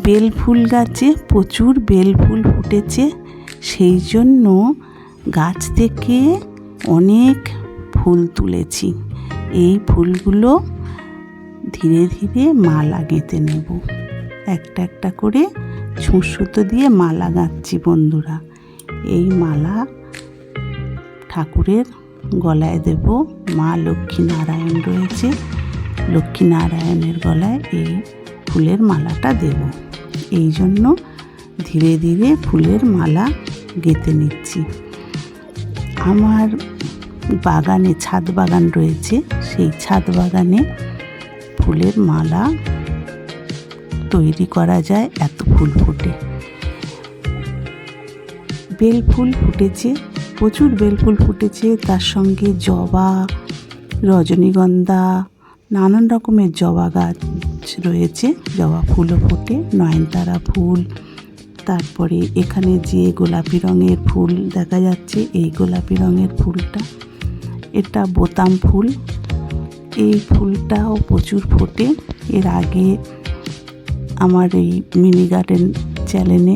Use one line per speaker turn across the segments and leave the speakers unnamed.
Bell ফুল গাছে প্রচুর bell ফুল ফুটেছে, সেই জন্য গাছ থেকে অনেক ফুল তুলেছি। এই ফুলগুলো ধীরে ধীরে মালা গেঁথে নেব। একটা একটা করে ছুঁচ সুতো দিয়ে মালা গাঁথছি বন্ধুরা। এই মালা ঠাকুরের গলায় দেব। মা লক্ষ্মীনারায়ণ রয়েছে, লক্ষ্মীনারায়ণের গলায় এই ফুলের মালাটা দেব। এই জন্য ধীরে ধীরে ফুলের মালা গেঁথে নিচ্ছি। আমার বাগানে ছাদ বাগান রয়েছে, সেই ছাদ বাগানে ফুলের মালা তৈরি করা যায়, এত ফুল ফোটে। বেল ফুল ফুটেছে, প্রচুর বেল ফুল ফুটেছে, তার সঙ্গে জবা, রজনীগন্ধা, নানান রকমের জবা গাছ রয়েছে, জবা ফুলও ফোটে, নয়নতারা ফুল। তারপরে এখানে যে গোলাপি রঙের ফুল দেখা যাচ্ছে, এই গোলাপি রঙের ফুলটা, এটা বোতাম ফুল। এই ফুলটাও প্রচুর ফোটে। এর আগে আমার এই মিনি গার্ডেন চ্যানেলে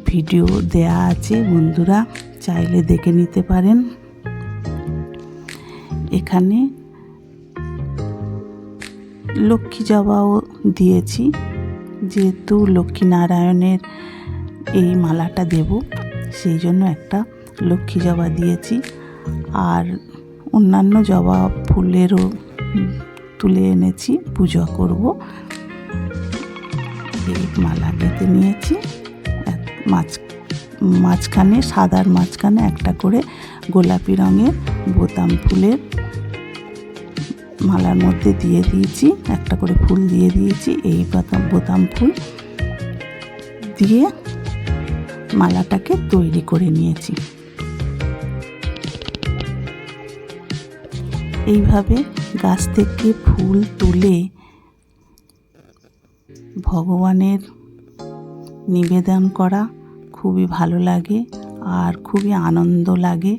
ভিডিও দেয়া আছে, বন্ধুরা চাইলে দেখে নিতে পারেন। এখানে লক্ষ্মী জবাও দিয়েছি, যেহেতু লক্ষ্মীনারায়ণের এই মালাটা দেব, সেই জন্য একটা লক্ষ্মী জবা দিয়েছি। আর অন্যান্য জবা ফুলেরও তুলে এনেছি, পুজো করব। এই মালা গেঁথে নিয়েছি। মাঝখানে, সাদার মাঝখানে একটা করে গোলাপি রঙের বোতাম ফুলের মালার মধ্যে দিয়ে দিয়েছি, একটা করে ফুল দিয়ে দিয়েছি। এই বোতাম ফুল দিয়ে মালাটাকে তৈরি করে নিয়েছি। এইভাবে গাছ থেকে ফুল তুলে ভগবানের নিবেদন করা খুবই ভালো লাগে আর খুবই আনন্দ লাগে।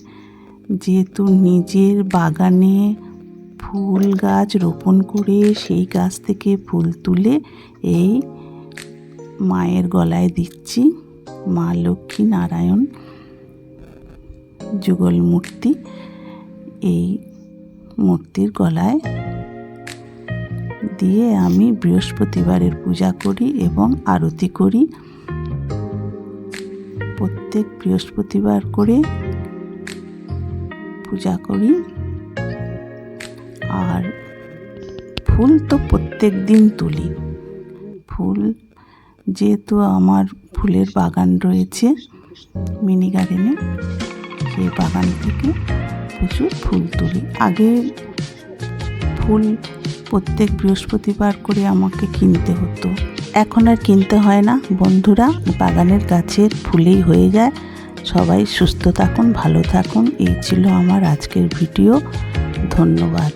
যেহেতু নিজের বাগানে ফুল গাছ রোপণ করে সেই গাছ থেকে ফুল তুলে এই মায়ের গলায় দিচ্ছি। মা লক্ষ্মী নারায়ণ যুগল মূর্তি, এই মূর্তির গলায় দিয়ে আমি বৃহস্পতিবারের পূজা করি এবং আরতি করি। প্রত্যেক বৃহস্পতিবার করে পূজা করি। আর ফুল তো প্রত্যেক দিন তুলি। ফুল যেহেতু আমার ফুলের বাগান রয়েছে মিনি গার্ডেনে, সেই বাগান থেকে প্রচুর ফুল তুলি। আগে ফুল প্রত্যেক বৃহস্পতিবার করে আমাকে কিনতে হতো, এখন আর কিনতে হয় না বন্ধুরা, বাগানের গাছের ফুলেই হয়ে যায়। সবাই সুস্থ থাকুন, ভালো থাকুন। এই ছিল আমার আজকের ভিডিও। ধন্যবাদ।